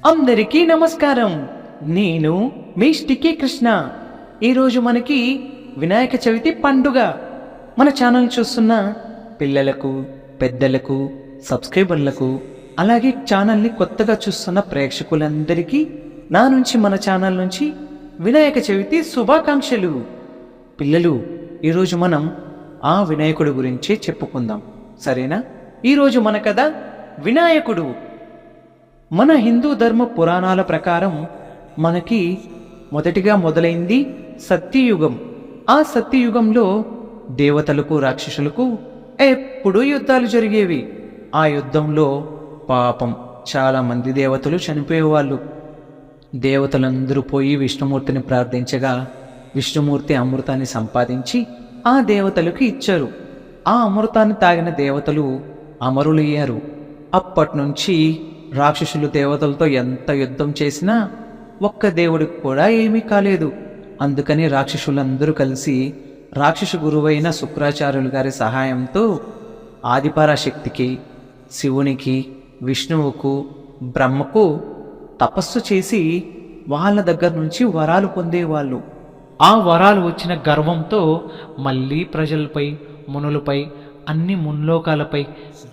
అందరికీ నమస్కారం. నేను మీ స్టిక్కీ కృష్ణ. ఈరోజు మనకి వినాయక చవితి పండుగ. మన ఛానల్ చూస్తున్న పిల్లలకు, పెద్దలకు, సబ్స్క్రైబర్లకు, అలాగే ఛానల్ని కొత్తగా చూస్తున్న ప్రేక్షకులందరికీ నా నుంచి, మన ఛానల్ నుంచి వినాయక చవితి శుభాకాంక్షలు. పిల్లలు, ఈరోజు మనం ఆ వినాయకుడి గురించే చెప్పుకుందాం, సరేనా? ఈరోజు మన కథ వినాయకుడు. మన హిందూ ధర్మ పురాణాల ప్రకారం మనకి మొదటిగా మొదలైంది సత్యయుగం. ఆ సత్యయుగంలో దేవతలకు, రాక్షసులకు ఎప్పుడూ యుద్ధాలు జరిగేవి. ఆ యుద్ధంలో పాపం చాలామంది దేవతలు చనిపోయేవాళ్ళు. దేవతలందరూ పోయి విష్ణుమూర్తిని ప్రార్థించగా విష్ణుమూర్తి అమృతాన్ని సంపాదించి ఆ దేవతలకు ఇచ్చారు. ఆ అమృతాన్ని తాగిన దేవతలు అమరులయ్యారు. అప్పటినుంచి రాక్షసులు దేవతలతో ఎంత యుద్ధం చేసినా ఒక్క దేవుడికి కూడా ఏమీ కాలేదు. అందుకని రాక్షసులందరూ కలిసి రాక్షస గురువైన శుక్రాచార్యులు గారి సహాయంతో ఆదిపరాశక్తికి, శివునికి, విష్ణువుకు, బ్రహ్మకు తపస్సు చేసి వాళ్ళ దగ్గర నుంచి వరాలు పొందేవాళ్ళు. ఆ వరాలు వచ్చిన గర్వంతో మళ్ళీ ప్రజలపై, మునులపై, అన్ని మున్లోకాలపై,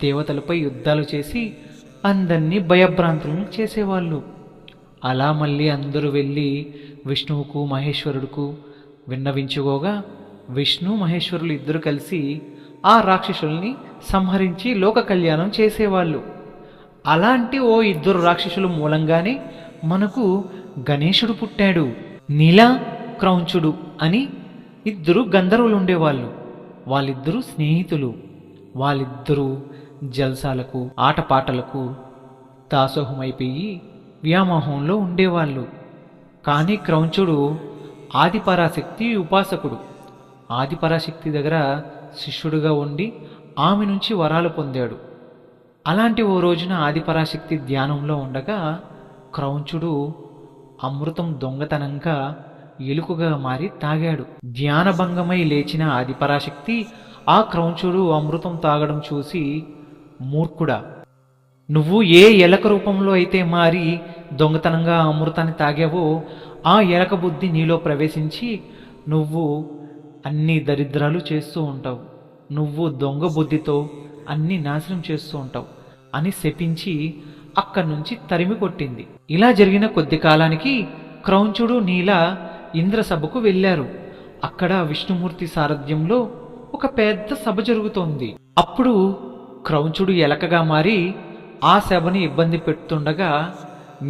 దేవతలపై యుద్ధాలు చేసి అందరినీ భయభ్రాంతులను చేసేవాళ్ళు. అలా మళ్ళీ అందరూ వెళ్ళి విష్ణువుకు, మహేశ్వరుడుకు విన్నవించుకోగా విష్ణు, మహేశ్వరులు ఇద్దరు కలిసి ఆ రాక్షసుల్ని సంహరించి లోక కళ్యాణం చేసేవాళ్ళు. అలాంటి ఓ ఇద్దరు రాక్షసుల మూలంగానే మనకు గణేశుడు పుట్టాడు. నీల, క్రౌంచుడు అని ఇద్దరు గంధర్వులు ఉండేవాళ్ళు. వాళ్ళిద్దరూ స్నేహితులు. వాళ్ళిద్దరూ జల్సాలకు, ఆటపాటలకు దాసోహమైపోయి వ్యామోహంలో ఉండేవాళ్ళు. కానీ క్రౌంచుడు ఆదిపరాశక్తి ఉపాసకుడు. ఆదిపరాశక్తి దగ్గర శిష్యుడుగా ఉండి ఆమె నుంచి వరాలు పొందాడు. అలాంటి ఓ రోజున ఆదిపరాశక్తి ధ్యానంలో ఉండగా క్రౌంచుడు అమృతం దొంగతనంగా ఎలుకగా మారి తాగాడు. ధ్యానభంగమై లేచిన ఆదిపరాశక్తి ఆ క్రౌంచుడు అమృతం తాగడం చూసి, మూర్ఖుడా, నువ్వు ఏ ఎలక రూపంలో అయితే మారి దొంగతనంగా అమృతాన్ని తాగావో ఆ ఎలక బుద్ధి నీలో ప్రవేశించి నువ్వు అన్ని దరిద్రాలు చేస్తూ ఉంటావు. నువ్వు దొంగ బుద్ధితో అన్ని నాశనం చేస్తూ ఉంటావు అని శపించి అక్కడి నుంచి తరిమి కొట్టింది. ఇలా జరిగిన కొద్ది కాలానికి క్రౌంచుడు, నీల ఇంద్రసభకు వెళ్ళారు. అక్కడ విష్ణుమూర్తి సారథ్యంలో ఒక పెద్ద సభ జరుగుతోంది. అప్పుడు క్రౌంచుడు ఎలకగా మారి ఆ సభని ఇబ్బంది పెడుతుండగా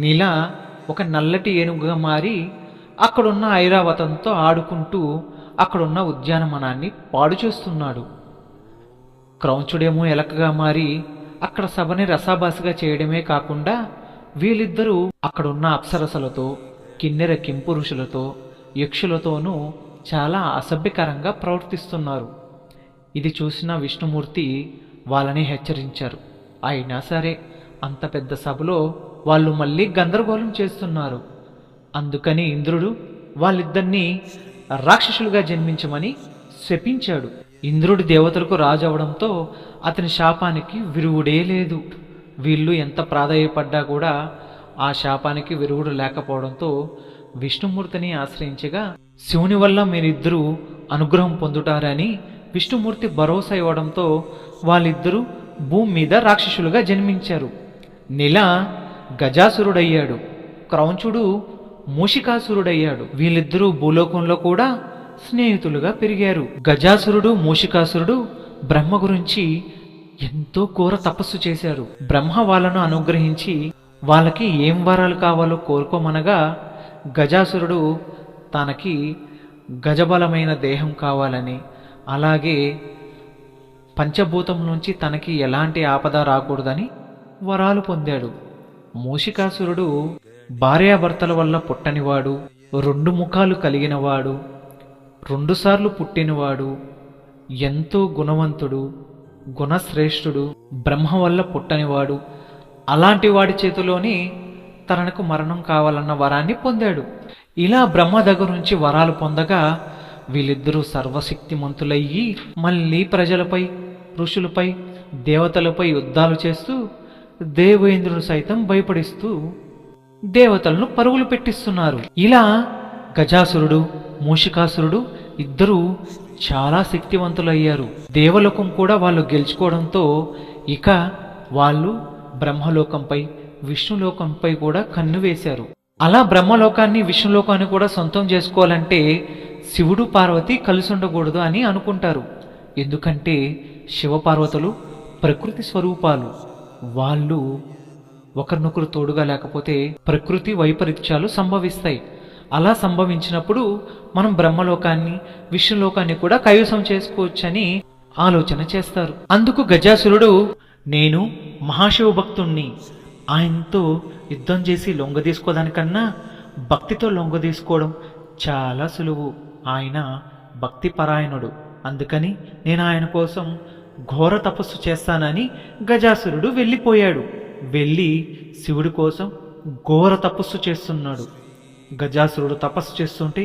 నీల ఒక నల్లటి ఏనుగుగా మారి అక్కడున్న ఐరావతంతో ఆడుకుంటూ అక్కడున్న ఉద్యానవనాన్ని పాడు చేస్తున్నాడు. క్రౌంచుడేమో ఎలకగా మారి అక్కడ సభని రసాభాసగా చేయడమే కాకుండా వీళ్ళిద్దరూ అక్కడున్న అప్సరసలతో, కిన్నెర కింపురుషులతో, యక్షులతోనూ చాలా అసభ్యకరంగా ప్రవర్తిస్తున్నారు. ఇది చూసిన విష్ణుమూర్తి వాళ్ళని హెచ్చరించారు. అయినా సరే అంత పెద్ద సభలో వాళ్ళు మళ్ళీ గందరగోళం చేస్తున్నారు. అందుకని ఇంద్రుడు వాళ్ళిద్దరినీ రాక్షసులుగా జన్మించమని శపించాడు. ఇంద్రుడి దేవతలకు రాజు అవడంతో అతని శాపానికి విరుగుడే లేదు. వీళ్ళు ఎంత ప్రాధాయపడ్డా కూడా ఆ శాపానికి విరుగుడు లేకపోవడంతో విష్ణుమూర్తిని ఆశ్రయించగా శివుని వల్ల మీరిద్దరూ అనుగ్రహం పొందుతారని విష్ణుమూర్తి భరోసా ఇవ్వడంతో వాళ్ళిద్దరూ భూమి మీద రాక్షసులుగా జన్మించారు. నీల గజాసురుడయ్యాడు, క్రౌంచుడు మూషికాసురుడయ్యాడు. వీళ్ళిద్దరూ భూలోకంలో కూడా స్నేహితులుగా పెరిగారు. గజాసురుడు, మూషికాసురుడు బ్రహ్మ గురించి ఎంతో ఘోర తపస్సు చేశారు. బ్రహ్మ వాళ్ళను అనుగ్రహించి వాళ్ళకి ఏం వరాలు కావాలో కోరుకోమనగా గజాసురుడు తనకి గజబలమైన దేహం కావాలని, అలాగే పంచభూతం నుంచి తనకి ఎలాంటి ఆపద రాకూడదని వరాలు పొందాడు. మూషికాసురుడు భార్యాభర్తల వల్ల పుట్టనివాడు, 2 ముఖాలు కలిగినవాడు, 2 సార్లు పుట్టినవాడు, ఎంతో గుణవంతుడు, గుణశ్రేష్ఠుడు, బ్రహ్మ వల్ల పుట్టనివాడు. అలాంటి వాడి చేతిలోని తనకు మరణం కావాలన్న వరాన్ని పొందాడు. ఇలా బ్రహ్మ దగ్గర నుంచి వరాలు పొందగా వీళ్ళిద్దరూ సర్వశక్తిమంతులయ్యి మళ్ళీ ప్రజలపై, ఋషులపై, దేవతలపై యుద్ధాలు చేస్తూ దేవేంద్రుడు సైతం భయపడిస్తూ దేవతలను పరుగులు పెట్టిస్తున్నారు. ఇలా గజాసురుడు మూషికాసురుడు ఇద్దరూ చాలా శక్తివంతులయ్యారు. దేవలోకం కూడా వాళ్ళు గెలుచుకోవడంతో ఇక వాళ్ళు బ్రహ్మలోకంపై విష్ణులోకంపై కూడా కన్ను వేశారు. అలా బ్రహ్మలోకాన్ని విష్ణులోకాన్ని కూడా సొంతం చేసుకోవాలంటే శివుడు పార్వతి కలిసి ఉండకూడదు అని అనుకుంటారు. ఎందుకంటే శివపార్వతులు ప్రకృతి స్వరూపాలు. వాళ్ళు ఒకరినొకరు తోడుగా లేకపోతే ప్రకృతి వైపరీత్యాలు సంభవిస్తాయి. అలా సంభవించినప్పుడు మనం బ్రహ్మలోకాన్ని విష్ణులోకాన్ని కూడా కైవసం చేసుకోవచ్చని ఆలోచన చేస్తారు. అందుకు గజాసురుడు, నేను మహాశివ భక్తుణ్ణి, ఆయనతో యుద్ధం చేసి లొంగ తీసుకోదానికన్నా భక్తితో లొంగ తీసుకోవడం చాలా సులువు. ఆయన భక్తి పరాయణుడు, అందుకని నేను ఆయన కోసం ఘోర తపస్సు చేస్తానని గజాసురుడు వెళ్ళిపోయాడు. వెళ్ళి శివుడి కోసం ఘోర తపస్సు చేస్తున్నాడు. గజాసురుడు తపస్సు చేస్తుంటే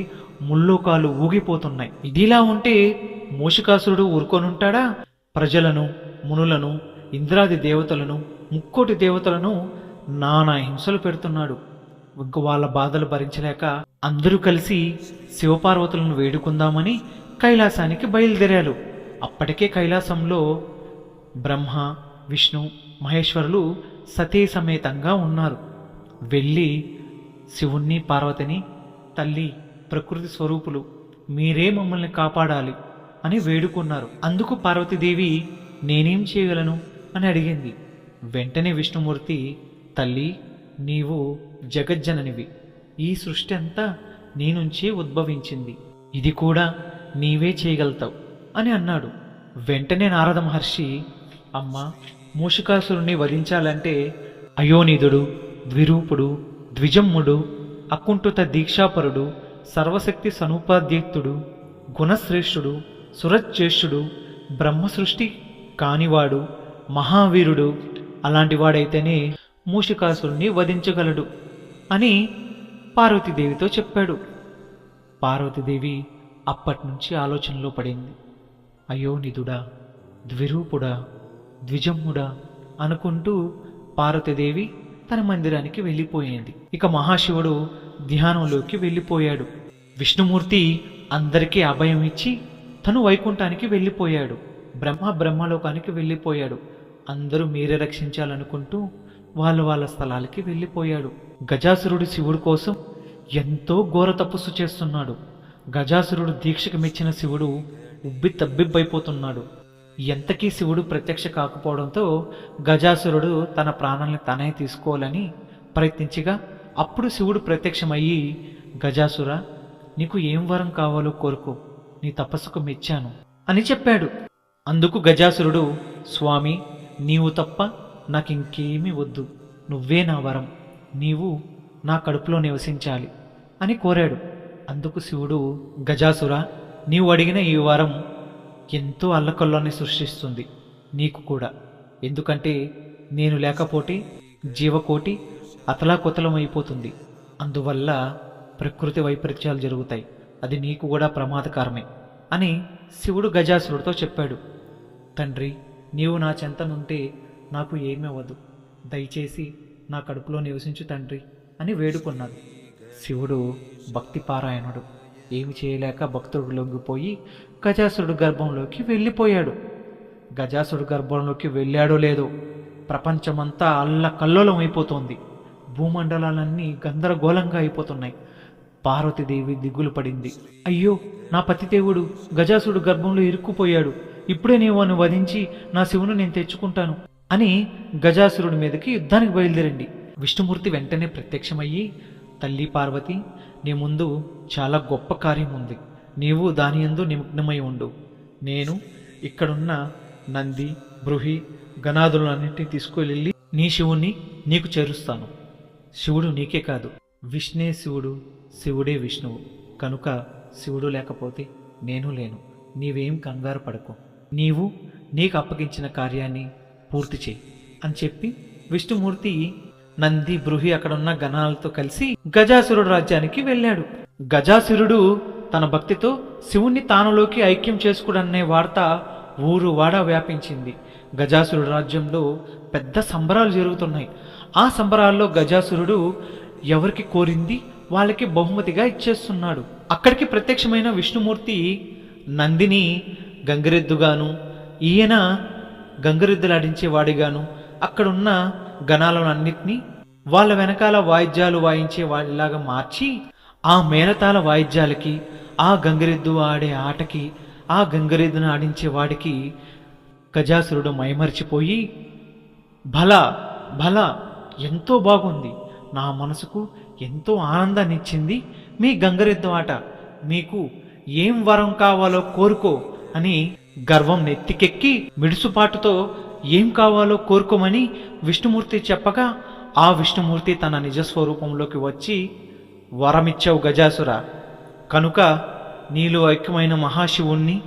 ముల్లోకాలు ఊగిపోతున్నాయి. ఇదిలా ఉంటే మూషికాసురుడు ఊరుకొనుంటాడా? ప్రజలను, మునులను, ఇంద్రాది దేవతలను, ముక్కోటి దేవతలను నానా హింసలు పెడుతున్నాడు. ఇంక వాళ్ళ బాధలు భరించలేక అందరూ కలిసి శివపార్వతులను వేడుకుందామని కైలాసానికి బయలుదేరారు. అప్పటికే కైలాసంలో బ్రహ్మ, విష్ణు, మహేశ్వరులు సతీ సమేతంగా ఉన్నారు. వెళ్ళి శివుణ్ణి, పార్వతిని, తల్లి ప్రకృతి స్వరూపులు, మీరే మమ్మల్ని కాపాడాలి అని వేడుకున్నారు. అందుకు పార్వతీదేవి, నేనేం చేయగలను అని అడిగింది. వెంటనే విష్ణుమూర్తి, తల్లి నీవు జగజ్జననివి, ఈ సృష్టి అంతా నీ నుంచే ఉద్భవించింది, ఇది కూడా నీవే చేయగలుగుతావు అని అన్నాడు. వెంటనే నారద మహర్షి, అమ్మా, మూషికాసురుణ్ణి వధించాలంటే అయోనిధుడు, ద్విరూపుడు, ద్విజమ్ముడు, అకుంఠిత దీక్షాపరుడు, సర్వశక్తి సనుపాధ్యక్తుడు, గుణశ్రేష్ఠుడు, సురజ్యేష్ఠుడు, బ్రహ్మసృష్టి కానివాడు, మహావీరుడు, అలాంటి వాడైతేనే మూషికాసురుణ్ణి వధించగలడు అని పార్వతీదేవితో చెప్పాడు. పార్వతీదేవి అప్పటినుంచి ఆలోచనలో పడింది. అయోనిధుడా, ద్విరూపుడా, ద్విజమ్ముడా అనుకుంటూ పార్వతీదేవి తన మందిరానికి వెళ్ళిపోయింది. ఇక మహాశివుడు ధ్యానంలోకి వెళ్ళిపోయాడు. విష్ణుమూర్తి అందరికీ అభయం ఇచ్చి తను వైకుంఠానికి వెళ్ళిపోయాడు. బ్రహ్మలోకానికి వెళ్ళిపోయాడు. అందరూ మీరే రక్షించాలనుకుంటూ వాళ్ళ స్థలాలకి వెళ్ళిపోయాడు. గజాసురుడు శివుడి కోసం ఎంతో ఘోర తపస్సు చేస్తున్నాడు. గజాసురుడు దీక్షకు మెచ్చిన శివుడు ఉబ్బి తబ్బిబ్బైపోతున్నాడు. ఎంతకీ శివుడు ప్రత్యక్ష కాకపోవడంతో గజాసురుడు తన ప్రాణాలను తనే తీసుకోవాలని ప్రయత్నించగా అప్పుడు శివుడు ప్రత్యక్షమయ్యి, గజాసుర, నీకు ఏం వరం కావాలో కోరుకో, నీ తపస్సుకు మెచ్చాను అని చెప్పాడు. అందుకు గజాసురుడు, స్వామి, నీవు తప్ప నాకింకేమీ వద్దు, నువ్వే నా వరం, నీవు నా కడుపులో నివసించాలి అని కోరాడు. అందుకు శివుడు, గజాసుర, నీవు అడిగిన ఈ వరం ఎంతో అల్లకల్లాన్ని సృష్టిస్తుంది, నీకు కూడా. ఎందుకంటే నేను లేకపోతే జీవకోటి అతలాకుతలం అయిపోతుంది. అందువల్ల ప్రకృతి వైపరీత్యాలు జరుగుతాయి, అది నీకు కూడా ప్రమాదకరమే అని శివుడు గజాసురుడితో చెప్పాడు. తండ్రి, నీవు నా చెంతనుంటే నాకు ఏమీ అవ్వదు, దయచేసి నా కడుపులో నివసించు తండ్రి అని వేడుకున్నాడు. శివుడు భక్తి పారాయణుడు, ఏమి చేయలేక భక్తుడు లొంగిపోయి గజాసురుడు గర్భంలోకి వెళ్ళిపోయాడు. గజాసురుడు గర్భంలోకి వెళ్ళాడో లేదో ప్రపంచమంతా అల్లకల్లోలం అయిపోతోంది. భూమండలాలన్నీ గందరగోళంగా అయిపోతున్నాయి. పార్వతీదేవి దిగులు పడింది. అయ్యో, నా పతిదేవుడు గజాసురుడు గర్భంలో ఇరుక్కుపోయాడు, ఇప్పుడే నేను వధించి నా శివుని నేను తెచ్చుకుంటాను అని గజాసురుడి మీదకి యుద్ధానికి బయలుదేరండి. విష్ణుమూర్తి వెంటనే ప్రత్యక్షమయ్యి, తల్లి పార్వతి, నీ ముందు చాలా గొప్ప కార్యం ఉంది, నీవు దాని యందు నిమగ్నమై ఉండు. నేను ఇక్కడున్న నంది, బృహి, గణాదులన్నింటినీ తీసుకువెళ్ళి నీ శివుణ్ణి నీకు చేరుస్తాను. శివుడు నీకే కాదు, విష్ణే శివుడు, శివుడే విష్ణువు, కనుక శివుడు లేకపోతే నేను లేను. నీవేం కంగారు పడకు, నీవు నీకు అప్పగించిన కార్యాన్ని పూర్తి చేయి అని చెప్పి విష్ణుమూర్తి నంది, బృహి అక్కడున్న గణాలతో కలిసి గజాసురుడు రాజ్యానికి వెళ్ళాడు. గజాసురుడు తన భక్తితో శివుణ్ణి తానులోకి ఐక్యం చేసుకుడనే వార్త ఊరు వాడ వ్యాపించింది. గజాసురుడు రాజ్యంలో పెద్ద సంబరాలు జరుగుతున్నాయి. ఆ సంబరాల్లో గజాసురుడు ఎవరికి కోరింది వాళ్ళకి బహుమతిగా ఇచ్చేస్తున్నాడు. అక్కడికి ప్రత్యక్షమైన విష్ణుమూర్తి నందిని గంగిరెద్దుగాను, ఈయన గంగిరెద్దులాడించేవాడిగాను అక్కడున్న గణాలన్నింటినీ వాళ్ళ వెనకాల వాయిద్యాలు వాయించే వాళ్ళలాగా మార్చి, ఆ మేళతాళ వాయిద్యాలకి, ఆ గంగిరెద్దు ఆడే ఆటకి, ఆ గంగిరెద్దును ఆడించే వాడికి గజాసురుడు మైమరిచిపోయి, భలా భలా, ఎంతో బాగుంది, నా మనసుకు ఎంతో ఆనందాన్ని ఇచ్చింది మీ గంగిరెద్దు ఆట, మీకు ఏం వరం కావాలో కోరుకో అని గర్వం నెత్తికెక్కి మిడుసుపాటుతో ఏం కావాలో కోరుకోమని విష్ణుమూర్తి చెప్పగా, ఆ విష్ణుమూర్తి తన నిజస్వరూపంలోకి వచ్చి, వరమిచ్చావు గజాసుర, కనుక నీలో ఐక్యమైన మహాశివుణ్ణి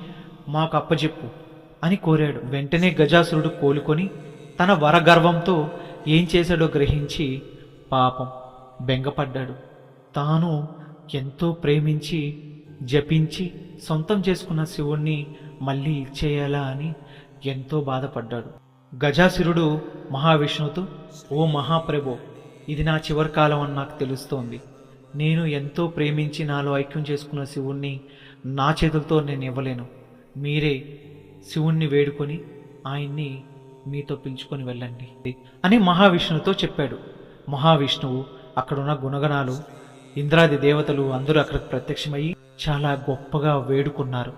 మాకు అప్పజెప్పు అని కోరాడు. వెంటనే గజాసురుడు కోలుకొని తన వరగర్వంతో ఏం చేశాడో గ్రహించి పాపం బెంగపడ్డాడు. తాను ఎంతో ప్రేమించి జపించి సొంతం చేసుకున్న శివుణ్ణి మళ్ళీ ఇచ్చేయాలా అని ఎంతో బాధపడ్డాడు. గజాసురుడు మహావిష్ణువుతో, ఓ మహాప్రభో, ఇది నా చివరి కాలం అని నాకు తెలుస్తోంది. నేను ఎంతో ప్రేమించి నాలో ఐక్యం చేసుకున్న శివుణ్ణి నా చేతులతో నేను ఇవ్వలేను. మీరే శివుణ్ణి వేడుకొని ఆయన్ని మీతో పిలుచుకొని వెళ్ళండి అని మహావిష్ణువుతో చెప్పాడు. మహావిష్ణువు, అక్కడున్న గుణగణాలు, ఇంద్రాది దేవతలు అందరూ అక్కడికి ప్రత్యక్షమయ్యి చాలా గొప్పగా వేడుకున్నారు.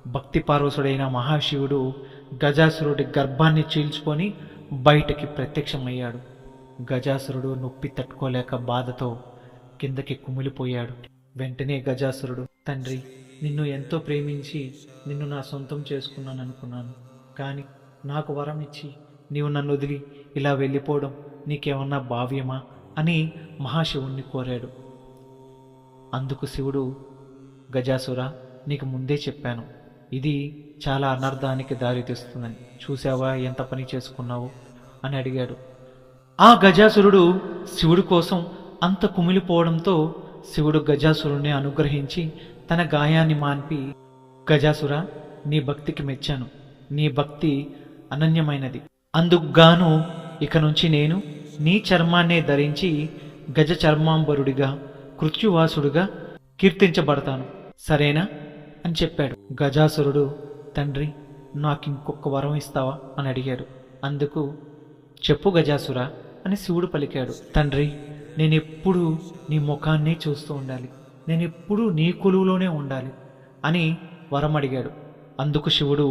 భక్తి పార్వసుడైన మహాశివుడు గజాసురుడి గర్భాన్ని చీల్చుకొని బయటకి ప్రత్యక్షమయ్యాడు. గజాసురుడు నొప్పి తట్టుకోలేక బాధతో కిందకి కుమిలిపోయాడు. వెంటనే గజాసురుడు, తండ్రి, నిన్ను ఎంతో ప్రేమించి నిన్ను నా సొంతం చేసుకున్నాను అనుకున్నాను, కానీ నాకు వరం ఇచ్చి నీవు నన్ను వదిలి ఇలా వెళ్ళిపోవడం నీకేమన్నా భావ్యమా అని మహాశివుణ్ణి కోరాడు. అందుకు శివుడు, గజాసుర, నీకు ముందే చెప్పాను, ఇది చాలా అనర్థానికి దారితీస్తుందని, చూసావా ఎంత పని చేసుకున్నావు అని అడిగాడు. ఆ గజాసురుడు శివుడి కోసం అంత కుమిలిపోవడంతో శివుడు గజాసురుణ్ణి అనుగ్రహించి తన గాయాన్ని మాన్పి, గజాసుర, నీ భక్తికి మెచ్చాను, నీ భక్తి అనన్యమైనది, అందుకు గాను ఇక నుంచి నేను నీ చర్మాన్నే ధరించి గజ చర్మాంబరుడిగా కృత్యువాసుడిగా కీర్తించబడతాను, సరేనా అని చెప్పాడు. గజాసురుడు, తండ్రి, నాకు ఇంకొక వరం ఇస్తావా అని అడిగాడు. అందుకు, చెప్పు గజాసుర అని శివుడు పలికాడు. తండ్రి, నేనెప్పుడూ నీ ముఖాన్ని చూస్తూ ఉండాలి, నేనెప్పుడూ నీ కొలువులోనే ఉండాలి అని వరం అడిగాడు. అందుకు శివుడు,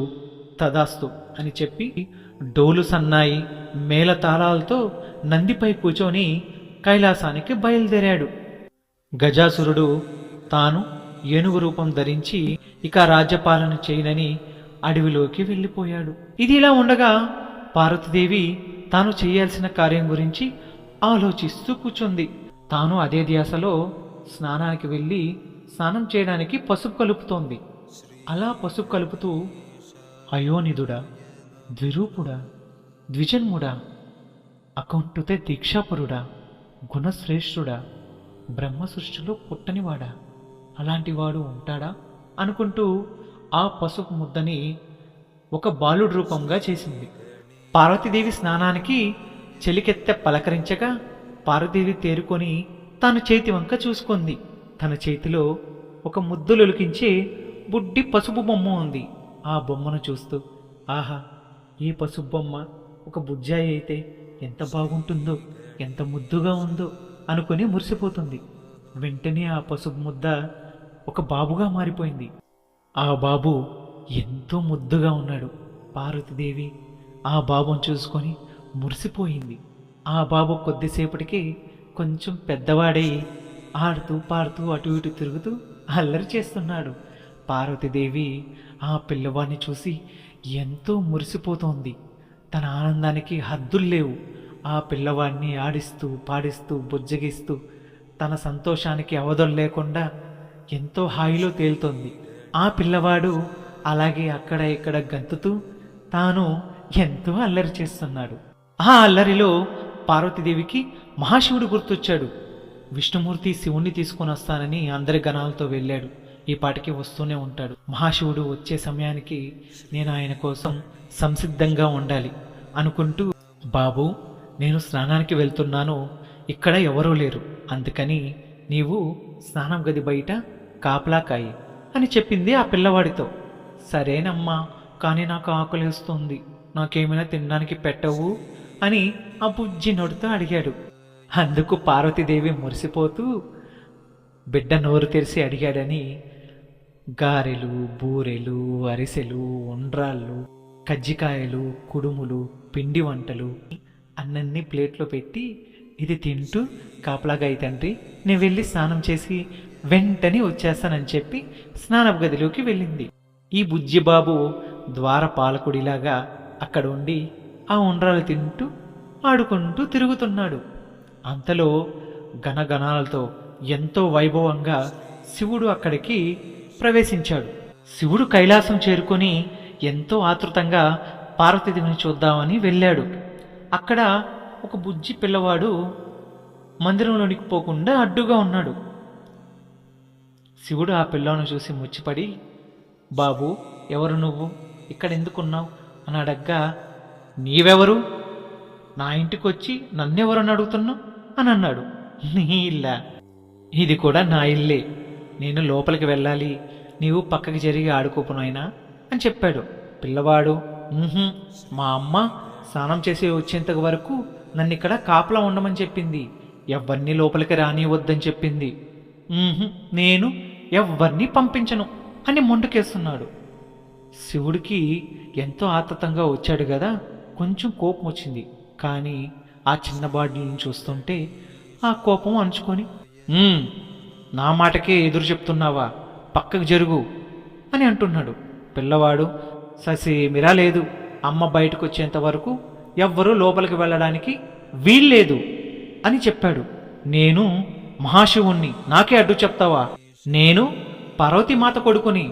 తదాస్తు అని చెప్పి డోలు సన్నాయి మేళతాళాలతో నందిపై కూర్చొని కైలాసానికి బయలుదేరాడు. గజాసురుడు తాను ఏనుగు రూపం ధరించి ఇక రాజ్యపాలన చేయనని అడవిలోకి వెళ్ళిపోయాడు. ఇది ఇలా ఉండగా పార్వతీదేవి తాను చేయాల్సిన కార్యం గురించి ఆలోచిస్తూ కూర్చుంది. తాను అదే ధ్యాసలో స్నానానికి వెళ్ళి స్నానం చేయడానికి పసుపు కలుపుతోంది. అలా పసుపు కలుపుతూ, అయోనిధుడా, ద్విరూపుడా, ద్విజన్ముడా, అకౌంటుతే దీక్షాపరుడా, గుణశ్రేష్ఠుడా, బ్రహ్మ సృష్టిలో పుట్టనివాడా, అలాంటి వాడు ఉంటాడా అనుకుంటూ ఆ పసుపు ముద్దని ఒక బాలుడు రూపంగా చేసింది. పార్వతీదేవి స్నానానికి చెలికెత్తె పలకరించగా పార్వతీదేవి తేరుకొని తాను చేతి వంక చూసుకుంది. తన చేతిలో ఒక ముద్దులొలికించే బుడ్డి పసుపు బొమ్మ ఉంది. ఆ బొమ్మను చూస్తూ, ఆహా, ఈ పసుపు బొమ్మ ఒక బుజ్జాయి అయితే ఎంత బాగుంటుందో, ఎంత ముద్దుగా ఉందో అనుకుని మురిసిపోతుంది. వెంటనే ఆ పసుపు ముద్ద ఒక బాబుగా మారిపోయింది. ఆ బాబు ఎంతో ముద్దుగా ఉన్నాడు. పార్వతీదేవి ఆ బాబును చూసుకొని మురిసిపోయింది. ఆ బాబు కొద్దిసేపటికి కొంచెం పెద్దవాడై ఆడుతూ పాడుతూ అటు ఇటు తిరుగుతూ అల్లరి చేస్తున్నాడు. పార్వతీదేవి ఆ పిల్లవాడిని చూసి ఎంతో మురిసిపోతోంది. తన ఆనందానికి హద్దులు లేవు. ఆ పిల్లవాడిని ఆడిస్తూ పాడిస్తూ బుజ్జగిస్తూ తన సంతోషానికి అవధులు లేకుండా ఎంతో హాయిలో తేలుతోంది. ఆ పిల్లవాడు అలాగే అక్కడ ఇక్కడ గంతుతూ తాను ఎంతో అల్లరి చేస్తున్నాడు. ఆ అల్లరిలో పార్వతీదేవికి మహాశివుడు గుర్తొచ్చాడు. విష్ణుమూర్తి శివుణ్ణి తీసుకొని వస్తానని అందరి గణాలతో వెళ్ళాడు. ఈ పాటికి వస్తూనే ఉంటాడు. మహాశివుడు వచ్చే సమయానికి నేను ఆయన కోసం సంసిద్ధంగా ఉండాలి అనుకుంటూ, బాబు, నేను స్నానానికి వెళ్తున్నాను, ఇక్కడ ఎవరూ లేరు, అందుకని నీవు స్నానం గది బయట కాపలా కాయి అని చెప్పింది ఆ పిల్లవాడితో. సరేనమ్మా, కానీ నాకు ఆకలిస్తుంది, నాకేమైనా తినడానికి పెట్టవు అని ఆ బుజ్జి నోటితో అడిగాడు. అందుకు పార్వతీదేవి మురిసిపోతూ బిడ్డ నోరు తెరిచి అడిగాడని గారెలు, బూరెలు, అరిసెలు, ఉండ్రాళ్ళు, కజ్జికాయలు, కుడుములు, పిండి వంటలు అన్నీ ప్లేట్లో పెట్టి, ఇది తింటూ కాపలాగా అయి తండ్రి, నేను వెళ్ళి స్నానం చేసి వెంటనే వచ్చేస్తానని చెప్పి స్నానపు గదిలోకి వెళ్ళింది. ఈ బుజ్జిబాబు ద్వారపాలకుడిలాగా అక్కడ ఉండి ఆ ఉండ్రాలు తింటూ ఆడుకుంటూ తిరుగుతున్నాడు. అంతలో గణగణాలతో ఎంతో వైభవంగా శివుడు అక్కడికి ప్రవేశించాడు. శివుడు కైలాసం చేరుకొని ఎంతో ఆతృతంగా పార్వతీదేవిని చూద్దామని వెళ్ళాడు. అక్కడ ఒక బుజ్జి పిల్లవాడు మందిరంలోనికి పోకుండా అడ్డుగా ఉన్నాడు. శివుడు ఆ పిల్లను చూసి ముచ్చిపడి, బాబు, ఎవరు నువ్వు, ఇక్కడ ఎందుకున్నావు అని అడగ్గా, నీవెవరు, నా ఇంటికి వచ్చి నన్నెవరని అడుగుతున్నావు అని అన్నాడు. నీ ఇల్లా? ఇది కూడా నా ఇల్లే, నేను లోపలికి వెళ్ళాలి, నీవు పక్కకి జరిగి ఆడుకోపునైనా అని చెప్పాడు. పిల్లవాడు, మా అమ్మ స్నానం చేసి వచ్చేంత వరకు నన్ను ఇక్కడ కాపలా ఉండమని చెప్పింది, ఎవ్వరినీ లోపలికి రానివద్దని చెప్పింది, నేను ఎవ్వరినీ పంపించను అని మొండుకేస్తున్నాడు. శివుడికి ఎంతో ఆతృతంగా వచ్చాడు కదా, కొంచెం కోపం వచ్చింది. కానీ ఆ చిన్న బాడీలను చూస్తుంటే ఆ కోపం అణుచుకొని, నా మాటకే ఎదురు చెప్తున్నావా, పక్కకు జరుగు అని అంటున్నాడు. పిల్లవాడు, ససేమిరా లేదు, అమ్మ బయటకు వచ్చేంత వరకు ఎవ్వరూ లోపలికి వెళ్ళడానికి వీల్లేదు అని చెప్పాడు. నేను మహాశివుణ్ణి, నాకే అడ్డు చెప్తావా, నేను పార్వతీమాత కొడుకుని,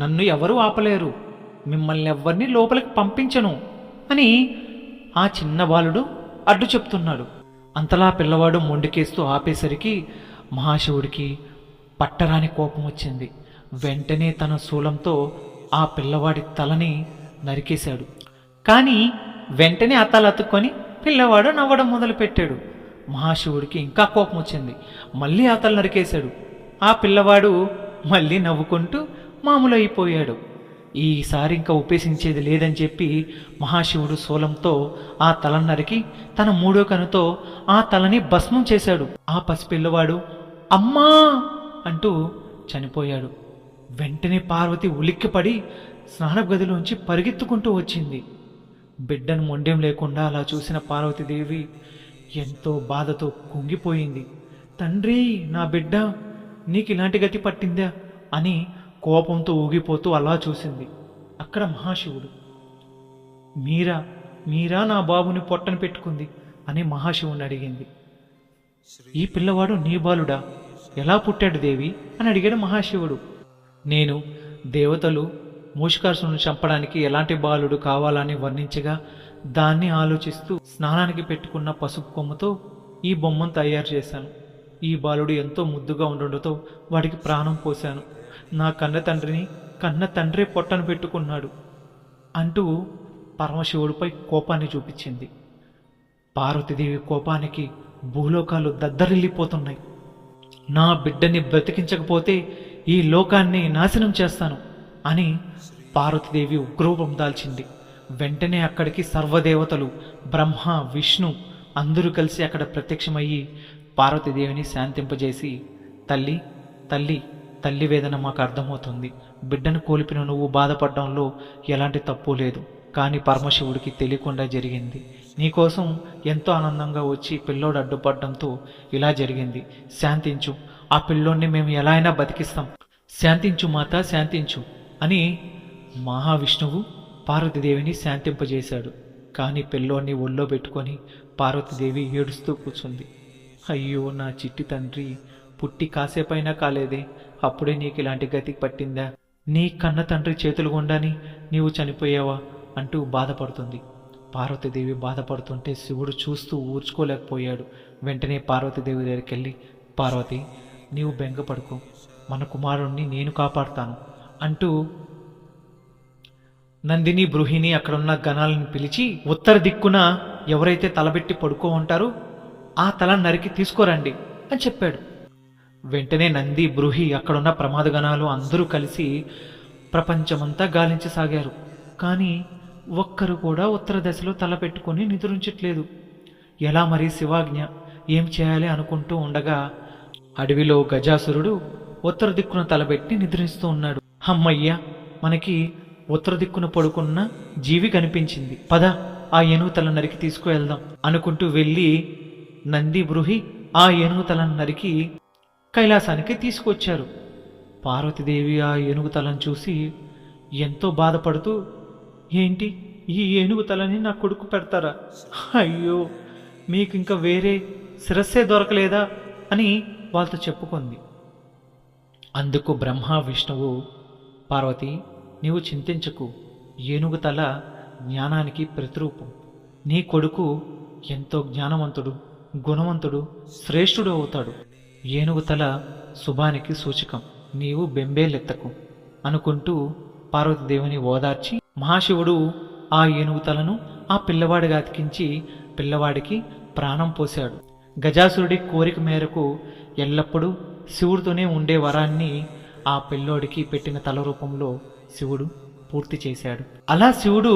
నన్ను ఎవరూ ఆపలేరు, మిమ్మల్ని ఎవ్వరినీ లోపలికి పంపించను అని ఆ చిన్న బాలుడు అడ్డు చెప్తున్నాడు. అంతలా పిల్లవాడు మొండికేస్తూ ఆపేసరికి మహాశివుడికి పట్టరాని కోపం వచ్చింది. వెంటనే తన శూలంతో ఆ పిల్లవాడి తలని నరికేశాడు. కానీ వెంటనే ఆ తల అతుక్కొని పిల్లవాడు నవ్వడం మొదలుపెట్టాడు. మహాశివుడికి ఇంకా కోపం వచ్చింది. మళ్ళీ ఆ తల నరికేశాడు. ఆ పిల్లవాడు మళ్ళీ నవ్వుకుంటూ మామూలు అయిపోయాడు. ఈసారి ఇంకా ఉపేసించేది లేదని చెప్పి మహాశివుడు శూలంతో ఆ తలను నరికి తన మూడో కనుతో ఆ తలని భస్మం చేశాడు. ఆ పసిపిల్లవాడు అమ్మా అంటూ చనిపోయాడు. వెంటనే పార్వతి ఉలిక్కిపడి స్నానపు గదిలోంచి పరిగెత్తుకుంటూ వచ్చింది. బిడ్డను మొండెం లేకుండా అలా చూసిన పార్వతీదేవి ఎంతో బాధతో కుంగిపోయింది. తండ్రి, నా బిడ్డ, నీకు ఇలాంటి గతి పట్టిందా అని కోపంతో ఊగిపోతూ అలా చూసింది. అక్కడ మహాశివుడు, మీరా నా బాబుని పొట్టను పెట్టుకుంది అని మహాశివుని అడిగింది. ఈ పిల్లవాడు నీ బాలుడా, ఎలా పుట్టాడు దేవి అని అడిగాడు మహాశివుడు. నేను దేవతలు మూషికాసురుని చంపడానికి ఎలాంటి బాలుడు కావాలని వర్ణించగా దాన్ని ఆలోచిస్తూ స్నానానికి పెట్టుకున్న పసుపు కొమ్ముతో ఈ బొమ్మను తయారు చేశాను. ఈ బాలుడు ఎంతో ముద్దుగా ఉండడంతో వాడికి ప్రాణం పోశాను. నా కన్న తండ్రి పొట్టను పెట్టుకున్నాడు అంటూ పరమశివుడిపై కోపాన్ని చూపించింది. పార్వతీదేవి కోపానికి భూలోకాలు దద్దరిల్లిపోతున్నాయి. నా బిడ్డని బ్రతికించకపోతే ఈ లోకాన్ని నాశనం చేస్తాను అని పార్వతీదేవి ఉగ్రరూపం దాల్చింది. వెంటనే అక్కడికి సర్వదేవతలు, బ్రహ్మ, విష్ణు అందరూ కలిసి అక్కడ ప్రత్యక్షమయ్యి పార్వతీదేవిని శాంతింపజేసి, తల్లి తల్లి తల్లి వేదన మాకు అర్థమవుతుంది, బిడ్డను కోల్పిన నువ్వు బాధపడడంలో ఎలాంటి తప్పు లేదు, కానీ పరమశివుడికి తెలియకుండా జరిగింది. నీకోసం ఎంతో ఆనందంగా వచ్చి పిల్లోడు అడ్డుపడడంతో ఇలా జరిగింది, శాంతించు, ఆ పిల్లోడిని మేము ఎలా అయినా బతికిస్తాం, శాంతించు మాత, శాంతించు అని మహావిష్ణువు పార్వతీదేవిని శాంతింపజేశాడు. కానీ పిల్లోడిని ఒళ్ళో పెట్టుకొని పార్వతీదేవి ఏడుస్తూ కూర్చుంది. అయ్యో నా చిట్టి తండ్రి, పుట్టి కాసేపైనా కాలేదే, అప్పుడే నీకు ఇలాంటి గతి పట్టిందా, నీ కన్న తండ్రి చేతులు గుండాని నీవు చనిపోయావా అంటూ బాధపడుతుంది. పార్వతీదేవి బాధపడుతుంటే శివుడు చూస్తూ ఊర్చుకోలేకపోయాడు. వెంటనే పార్వతీదేవి దగ్గరికి వెళ్ళి, పార్వతి, నీవు బెంగపడుకో, మన కుమారుణ్ణి నేను కాపాడుతాను అంటూ నందిని, బృహిణి అక్కడున్న గణాలను పిలిచి, ఉత్తర దిక్కున ఎవరైతే తలబెట్టి పడుకో ఉంటారో ఆ తల నరికి తీసుకురండి అని చెప్పాడు. వెంటనే నంది, బృహి, అక్కడున్న ప్రమాదగణాలు అందరూ కలిసి ప్రపంచమంతా గాలించసాగారు. కానీ ఒక్కరు కూడా ఉత్తర దశలో తలపెట్టుకుని నిద్రించట్లేదు. ఎలా మరి శివాజ్ఞ, ఏం చేయాలి అనుకుంటూ ఉండగా అడవిలో గజాసురుడు ఉత్తర దిక్కున తలబెట్టి నిద్రిస్తూ ఉన్నాడు. అమ్మయ్య, మనకి ఉత్తర దిక్కున పడుకున్న జీవి కనిపించింది, పద ఆ ఏనుగు తల నరికి తీసుకువెళ్దాం అనుకుంటూ వెళ్ళి నంది, బృహి ఆ ఏనుగు తలను నరికి కైలాసానికి తీసుకొచ్చారు. పార్వతీదేవి ఆ ఏనుగు తలను చూసి ఎంతో బాధపడుతూ, ఏంటి ఈ ఏనుగు తలని నా కొడుకు పెడతారా? అయ్యో, మీకు ఇంకా వేరే శిరస్సే దొరకలేదా అని వాళ్ళతో చెప్పుకుంది. అందుకు బ్రహ్మ, విష్ణువు, పార్వతి నీవు చింతించకు, ఏనుగు తల జ్ఞానానికి ప్రతిరూపం. నీ కొడుకు ఎంతో జ్ఞానవంతుడు, గుణవంతుడు, శ్రేష్ఠుడు అవుతాడు. ఏనుగు తల శుభానికి సూచకం, నీవు బెంబేలెత్తకు అనుకుంటూ పార్వతీదేవిని ఓదార్చి మహాశివుడు ఆ ఏనుగు తలను ఆ పిల్లవాడిగా అతికించి పిల్లవాడికి ప్రాణం పోశాడు. గజాసురుడి కోరిక మేరకు ఎల్లప్పుడూ శివుడితోనే ఉండే వరాన్ని ఆ పిల్లోడికి పెట్టిన తల రూపంలో శివుడు పూర్తి చేశాడు. అలా శివుడు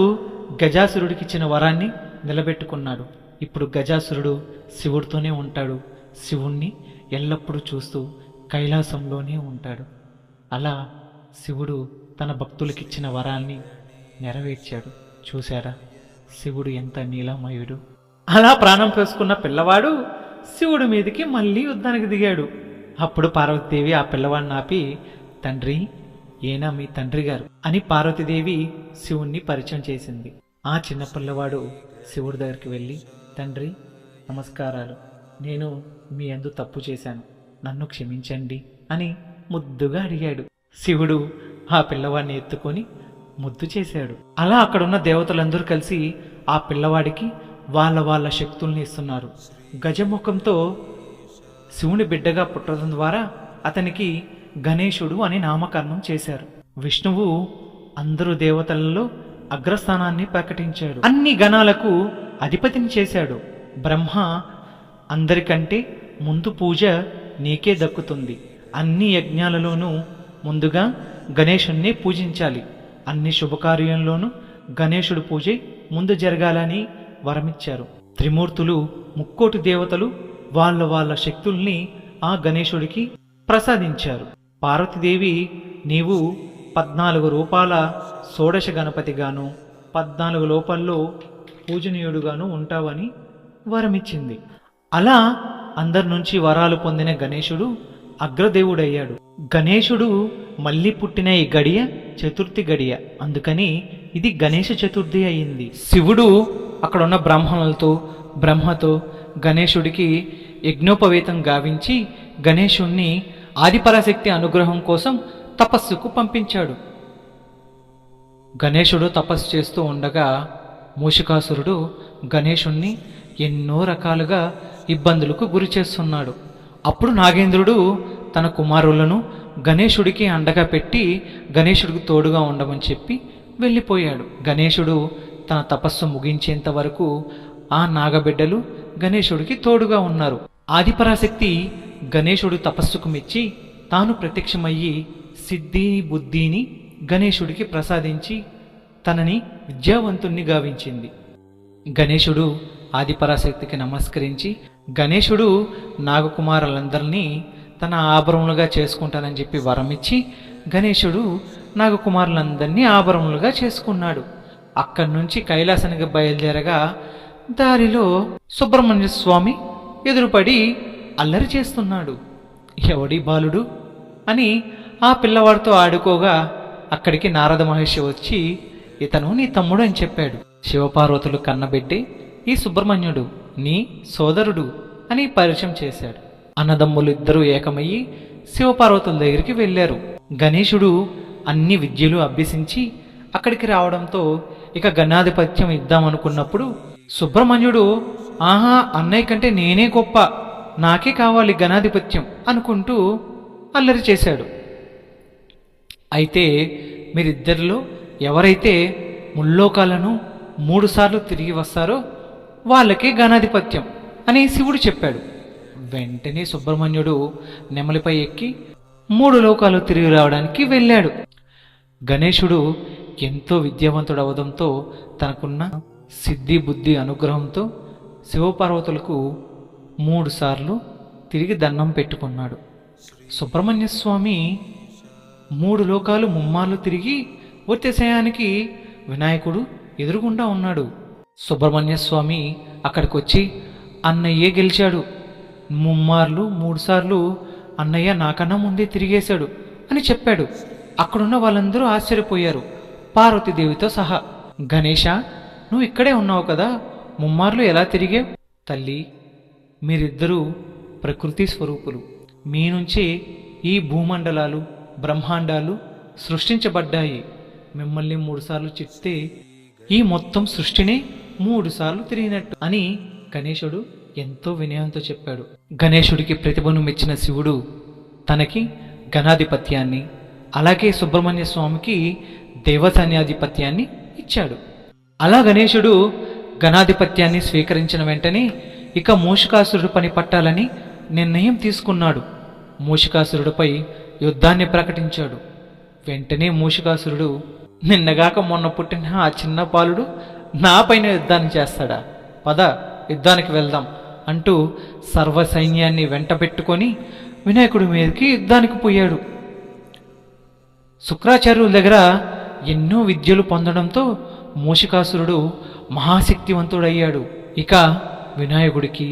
గజాసురుడికిచ్చిన వరాన్ని నిలబెట్టుకున్నాడు. ఇప్పుడు గజాసురుడు శివుడితోనే ఉంటాడు, శివుణ్ణి ఎల్లప్పుడూ చూస్తూ కైలాసంలోనే ఉంటాడు. అలా శివుడు తన భక్తులకిచ్చిన వరాన్ని నెరవేర్చాడు. చూశారా శివుడు ఎంత నీలమయుడు. అలా ప్రాణం పోసుకున్న పిల్లవాడు శివుడి మీదకి మళ్ళీ యుద్ధానికి దిగాడు. అప్పుడు పార్వతీదేవి ఆ పిల్లవాడిని ఆపి, తండ్రి, ఏనా మీ తండ్రి గారు అని పార్వతీదేవి శివుణ్ణి పరిచయం చేసింది. ఆ చిన్న పిల్లవాడు శివుడి దగ్గరికి వెళ్ళి, తండ్రి నమస్కారాలు, నేను మీ యందు తప్పు చేశాను, నన్ను క్షమించండి అని ముద్దుగా అడిగాడు. శివుడు ఆ పిల్లవాడిని ఎత్తుకొని ముద్దు చేశాడు. అలా అక్కడున్న దేవతలందరూ కలిసి ఆ పిల్లవాడికి వాళ్ళ వాళ్ళ శక్తుల్ని ఇస్తున్నారు. గజముఖంతో శివుని బిడ్డగా పుట్టడం ద్వారా అతనికి గణేశుడు అని నామకరణం చేశారు. విష్ణువు అందరూ దేవతలలో అగ్రస్థానాన్ని ప్రకటించాడు. అన్ని గణాలకు అధిపతిని చేశాడు. బ్రహ్మ, అందరికంటే ముందు పూజ నీకే దక్కుతుంది, అన్ని యజ్ఞాలలోనూ ముందుగా గణేశుణ్ణి పూజించాలి, అన్ని శుభకార్యంలోనూ గణేశుడు పూజే ముందు జరగాలని వరమిచ్చారు. త్రిమూర్తులు, ముక్కోటి దేవతలు వాళ్ళ వాళ్ళ శక్తుల్ని ఆ గణేశుడికి ప్రసాదించారు. పార్వతీదేవి నీవు 14 రూపాల షోడశ గణపతిగాను 14 లోపల్లో పూజనీయుడుగాను ఉంటావని వరమిచ్చింది. అలా అందరి నుంచి వరాలు పొందిన గణేశుడు అగ్రదేవుడయ్యాడు. గణేశుడు మళ్ళీ పుట్టిన ఈ గడియ చతుర్థి గడియ, అందుకని ఇది గణేశ చతుర్థి అయింది. శివుడు అక్కడున్న బ్రహ్మతో గణేశుడికి యజ్ఞోపవేతం గావించి గణేశుణ్ణి ఆదిపరాశక్తి అనుగ్రహం కోసం తపస్సుకు పంపించాడు. గణేశుడు తపస్సు చేస్తూ ఉండగా మూషికాసురుడు గణేశుణ్ణి ఎన్నో రకాలుగా ఇబ్బందులకు గురి చేస్తున్నాడు. అప్పుడు నాగేంద్రుడు తన కుమారులను గణేశుడికి అండగా పెట్టి గణేశుడికి తోడుగా ఉండమని చెప్పి వెళ్ళిపోయాడు. గణేశుడు తన తపస్సు ముగించేంత వరకు ఆ నాగబిడ్డలు గణేశుడికి తోడుగా ఉన్నారు. ఆదిపరాశక్తి గణేశుడి తపస్సుకు మెచ్చి తాను ప్రత్యక్షమయ్యి సిద్ధిని బుద్ధిని గణేశుడికి ప్రసాదించి తనని విద్యావంతుణ్ణి గావించింది. గణేశుడు ఆదిపరాశక్తికి నమస్కరించి గణేశుడు నాగకుమారులందరినీ తన ఆభరణులుగా చేసుకుంటానని చెప్పి వరమిచ్చి గణేశుడు నాగకుమారులందరినీ ఆభరణులుగా చేసుకున్నాడు. అక్కడి నుంచి కైలాసానికి బయలుదేరగా దారిలో సుబ్రహ్మణ్య స్వామి ఎదురుపడి అల్లరి చేస్తున్నాడు. ఎవడి బాలుడు అని ఆ పిల్లవాడితో ఆడుకోగా అక్కడికి నారద మహర్షి వచ్చి, ఇతను నీ తమ్ముడు అని చెప్పాడు. శివపార్వతులు కన్నబెట్టి ఈ సుబ్రహ్మణ్యుడు నీ సోదరుడు అని పరిచయం చేశాడు. అన్నదమ్ములు ఇద్దరూ ఏకమయ్యి శివపార్వతుల దగ్గరికి వెళ్ళారు. గణేశుడు అన్ని విద్యలు అభ్యసించి అక్కడికి రావడంతో ఇక గణాధిపత్యం ఇద్దామనుకున్నప్పుడు సుబ్రహ్మణ్యుడు, ఆహా, అన్నయ్య కంటే నేనే గొప్ప, నాకే కావాలి గణాధిపత్యం అనుకుంటూ అల్లరి చేశాడు. అయితే మీరిద్దరిలో ఎవరైతే ముల్లోకాలను 3 సార్లు తిరిగి వస్తారో వాళ్ళకే గణాధిపత్యం అని శివుడు చెప్పాడు. వెంటనే సుబ్రహ్మణ్యుడు నెమలిపై ఎక్కి 3 లోకాలు తిరిగి రావడానికి వెళ్ళాడు. గణేశుడు ఎంతో విద్యావంతుడవడంతో తనకున్న సిద్ధి బుద్ధి అనుగ్రహంతో శివపార్వతులకు 3 సార్లు తిరిగి దండం పెట్టుకున్నాడు. సుబ్రహ్మణ్య స్వామి 3 లోకాలు ముమ్మార్లు తిరిగి వచ్చే సమయానికి వినాయకుడు ఎదురుగుండా ఉన్నాడు. సుబ్రహ్మణ్య స్వామి అక్కడికి వచ్చి, అన్నయ్యే గెలిచాడు, ముమ్మార్లు 3 సార్లు అన్నయ్య నాకన్నా ముందే తిరిగేశాడు అని చెప్పాడు. అక్కడున్న వాళ్ళందరూ ఆశ్చర్యపోయారు, పార్వతీదేవితో సహా. గణేశ, నువ్వు ఇక్కడే ఉన్నావు కదా, ముమ్మార్లు ఎలా తిరిగావు? తల్లి, మీరిద్దరూ ప్రకృతి స్వరూపులు. మీ నుంచే ఈ భూమండలాలు బ్రహ్మాండాలు సృష్టించబడ్డాయి. మిమ్మల్ని 3 సార్లు చిడితే ఈ మొత్తం సృష్టిని 3 సార్లు తిరిగినట్టు అని గణేశుడు ఎంతో వినయంతో చెప్పాడు. గణేశుడికి ప్రతిభను మెచ్చిన శివుడు తనకి గణాధిపత్యాన్ని, అలాగే సుబ్రహ్మణ్య స్వామికి దేవసైన్యాధిపత్యాన్ని ఇచ్చాడు. అలా గణేశుడు గణాధిపత్యాన్ని స్వీకరించిన వెంటనే ఇక మూషికాసురుడు పని పట్టాలని నిర్ణయం తీసుకున్నాడు. మూషికాసురుడిపై యుద్ధాన్ని ప్రకటించాడు. వెంటనే మూషికాసురుడు, నిన్నగాక మొన్న పుట్టిన ఆ చిన్న బాలుడు నాపైన యుద్ధాన్ని చేస్తాడా? పద, యుద్ధానికి వెళ్దాం అంటూ సర్వ సైన్యాన్ని వెంట పెట్టుకొని వినాయకుడి మీదకి యుద్ధానికి పోయాడు. శుక్రాచార్యుల దగ్గర ఎన్నో విద్యలు పొందడంతో మూషికాసురుడు మహాశక్తివంతుడయ్యాడు. ఇక వినాయకుడికి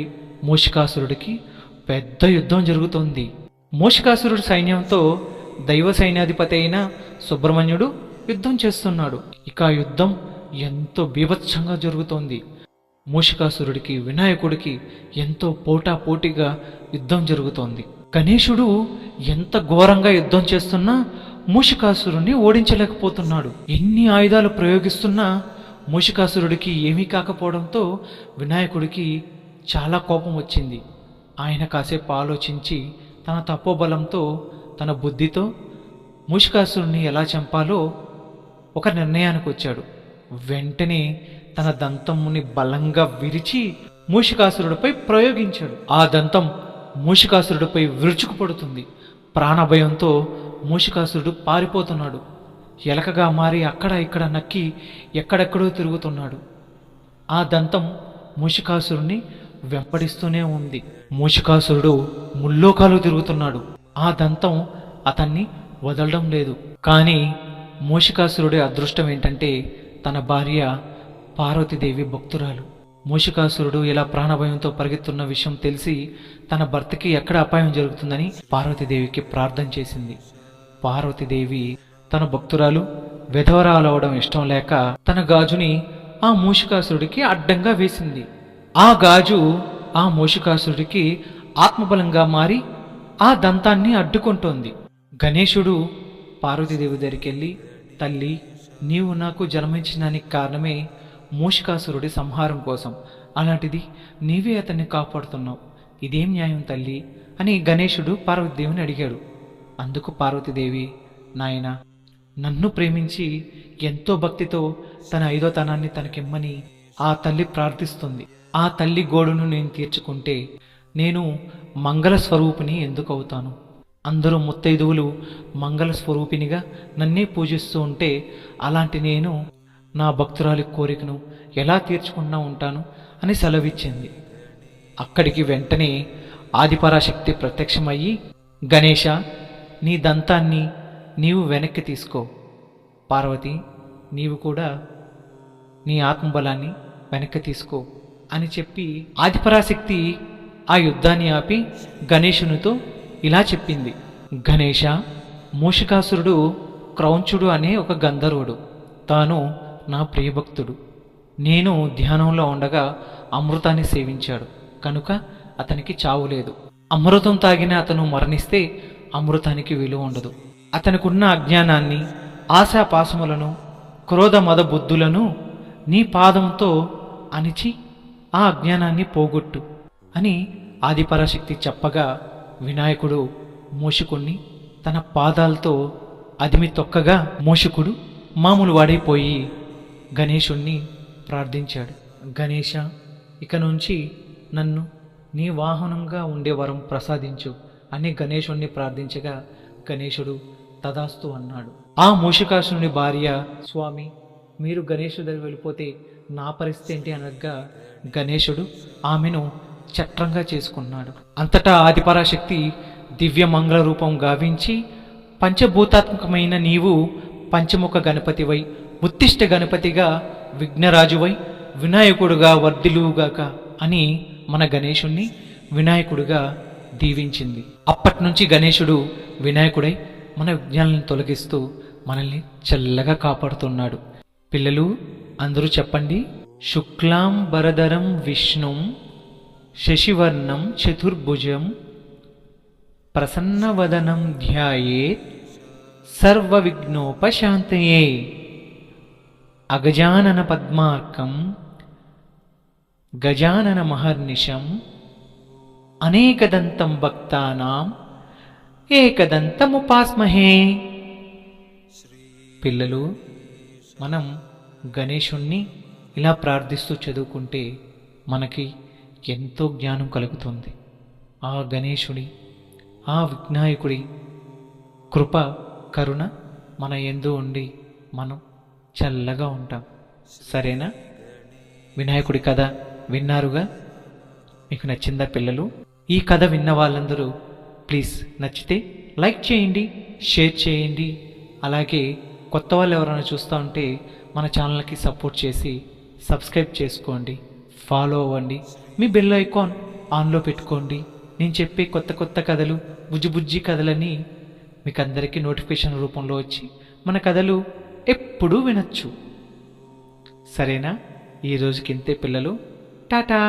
మూషికాసురుడికి పెద్ద యుద్ధం జరుగుతోంది. మూషికాసురుడి సైన్యంతో దైవ సైన్యాధిపతి అయిన సుబ్రహ్మణ్యుడు యుద్ధం చేస్తున్నాడు. ఇక ఆ యుద్ధం ఎంతో బీభత్సంగా జరుగుతోంది. మూషికాసురుడికి వినాయకుడికి ఎంతో పోటాపోటీగా యుద్ధం జరుగుతోంది. గణేశుడు ఎంత ఘోరంగా యుద్ధం చేస్తున్నా మూషికాసురుడిని ఓడించలేకపోతున్నాడు. ఎన్ని ఆయుధాలు ప్రయోగిస్తున్నా మూషికాసురుడికి ఏమీ కాకపోవడంతో వినాయకుడికి చాలా కోపం వచ్చింది. ఆయన కాసేపు ఆలోచించి తన తపోబలంతో తన బుద్ధితో మూషికాసురుడిని ఎలా చంపాలో ఒక నిర్ణయానికి వచ్చాడు. వెంటనే తన దంతముని బలంగా విరిచి మూషికాసురుడిపై ప్రయోగించాడు. ఆ దంతం మూషికాసురుడిపై విరుచుకుపడుతుంది. ప్రాణభయంతో మూషికాసురుడు పారిపోతున్నాడు. ఎలకగా మారి అక్కడ ఇక్కడ నక్కి ఎక్కడెక్కడో తిరుగుతున్నాడు. ఆ దంతం మూషికాసురుణ్ణి వెంబడిస్తూనే ఉంది. మూషికాసురుడు ముల్లోకాలు తిరుగుతున్నాడు. ఆ దంతం అతన్ని వదలడం లేదు. కానీ మూషికాసురుడి అదృష్టం ఏంటంటే తన భార్య పార్వతీదేవి భక్తురాలు. మూషికాసురుడు ఇలా ప్రాణభయంతో పరిగెత్తున్న విషయం తెలిసి తన భర్తకి ఎక్కడ అపాయం జరుగుతుందని పార్వతీదేవికి ప్రార్థన చేసింది. పార్వతీదేవి తన భక్తురాలు విధవరాలవడం ఇష్టం లేక తన గాజుని ఆ మూషికాసురుడికి అడ్డంగా వేసింది. ఆ గాజు ఆ మూషికాసురుడికి ఆత్మబలంగా మారి ఆ దంతాన్ని అడ్డుకుంటోంది. గణేశుడు పార్వతీదేవి దగ్గరికి వెళ్ళి, తల్లి, నీవు నాకు జన్మించడానికి కారణమే మూషికాసురుడి సంహారం కోసం. అలాంటిది నీవే అతన్ని కాపాడుతున్నావు. ఇదేం న్యాయం తల్లి అని గణేశుడు పార్వతీదేవిని అడిగాడు. అందుకు పార్వతీదేవి, నాయనా, నన్ను ప్రేమించి ఎంతో భక్తితో తన 5వ తనాన్ని తనకిమ్మని ఆ తల్లి ప్రార్థిస్తుంది. ఆ తల్లి గోడును నేను తీర్చుకుంటే నేను మంగళ స్వరూపిణి ఎందుకు అవుతాను? అందరూ ముత్తైదువులు మంగళ స్వరూపినిగా నన్నే పూజిస్తూ ఉంటే అలాంటి నేను నా భక్తురాలి కోరికను ఎలా తీర్చుకున్నా ఉంటాను అని సెలవిచ్చింది. అక్కడికి వెంటనే ఆదిపరాశక్తి ప్రత్యక్షమయ్యి, గణేశ, నీ దంతాన్ని నీవు వెనక్కి తీసుకో. పార్వతి, నీవు కూడా నీ ఆత్మబలాన్ని వెనక్కి తీసుకో అని చెప్పి ఆదిపరాశక్తి ఆ యుద్ధాన్ని ఆపి గణేశునితో ఇలా చెప్పింది, గణేశ, మూషికాసురుడు క్రౌంచుడు అనే ఒక గంధర్వుడు. తాను నా ప్రియభక్తుడు. నేను ధ్యానంలో ఉండగా అమృతాన్ని సేవించాడు కనుక అతనికి చావు లేదు. అమృతం తాగిన అతను మరణిస్తే అమృతానికి విలువ ఉండదు. అతనికున్న అజ్ఞానాన్ని, ఆశాపాసములను, క్రోధ మద బుద్ధులను నీ పాదంతో అణిచి ఆ అజ్ఞానాన్ని పోగొట్టు అని ఆదిపరాశక్తి చెప్పగా వినాయకుడు మూషికుణ్ణి తన పాదాలతో అదిమి తొక్కగా మూషికుడు మామూలు వాడైపోయి గణేశుణ్ణి ప్రార్థించాడు. గణేశ, ఇక నుంచి నన్ను నీ వాహనంగా ఉండే వరం ప్రసాదించు అని గణేశుణ్ణి ప్రార్థించగా గణేశుడు తదాస్తు అన్నాడు. ఆ మూషికాసుని భార్య, స్వామి మీరు గణేశుడి దగ్గర వెళ్ళిపోతే నా పరిస్థితి ఏంటి అనగా గణేశుడు ఆమెను చట్రంగా చేసుకున్నాడు. అంతటా ఆదిపరాశక్తి దివ్య మంగళ రూపం గావించి పంచభూతాత్మకమైన నీవు పంచముఖ గణపతివై ఉత్తిష్ట గణపతిగా విఘ్నరాజువై వినాయకుడుగా వర్ధిల్లుగాక అని మన గణేశుణ్ణి వినాయకుడుగా దీవించింది. అప్పటి నుంచి గణేశుడు వినాయకుడై మన విఘ్నాలను తొలగిస్తూ మనల్ని చల్లగా కాపాడుతున్నాడు. పిల్లలు అందరూ చెప్పండి, శుక్లాం వరదరం విష్ణుం శశివర్ణం చతుర్భుజం ప్రసన్నవదనం ధ్యాయేత్ సర్వ విఘ్నోపశాంతయే. అగజానన పద్మార్కం గజానన మహర్నిశం అనేకదంతం భక్తానాం ఏకదంతముపాస్మహే. పిల్లలు మనం గణేశుణ్ణి ఇలా ప్రార్థిస్తూ చదువుకుంటే మనకి ఎంతో జ్ఞానం కలుగుతుంది. ఆ గణేశుడి, ఆ విఘ్నాయకుడి కృప కరుణ మన యందు ఉండి మనం చల్లగా ఉంటాం. సరేనా? వినాయకుడి కథ విన్నారుగా? మీకు నచ్చిందా పిల్లలు? ఈ కథ విన్న వాళ్ళందరూ ప్లీజ్ నచ్చితే లైక్ చేయండి, షేర్ చేయండి. అలాగే కొత్త వాళ్ళు ఎవరైనా చూస్తూ ఉంటే మన ఛానల్కి సపోర్ట్ చేసి సబ్స్క్రైబ్ చేసుకోండి, ఫాలో అవ్వండి, మీ బెల్ ఐకాన్ ఆన్లో పెట్టుకోండి. నేను చెప్పే కొత్త కొత్త కథలు, బుజ్జి కథలని మీకు అందరికీ నోటిఫికేషన్ రూపంలో వచ్చి మన కథలు ఎప్పుడూ వినొచ్చు. సరేనా? ఈ రోజుకి ఇంతే పిల్లలు. టాటా.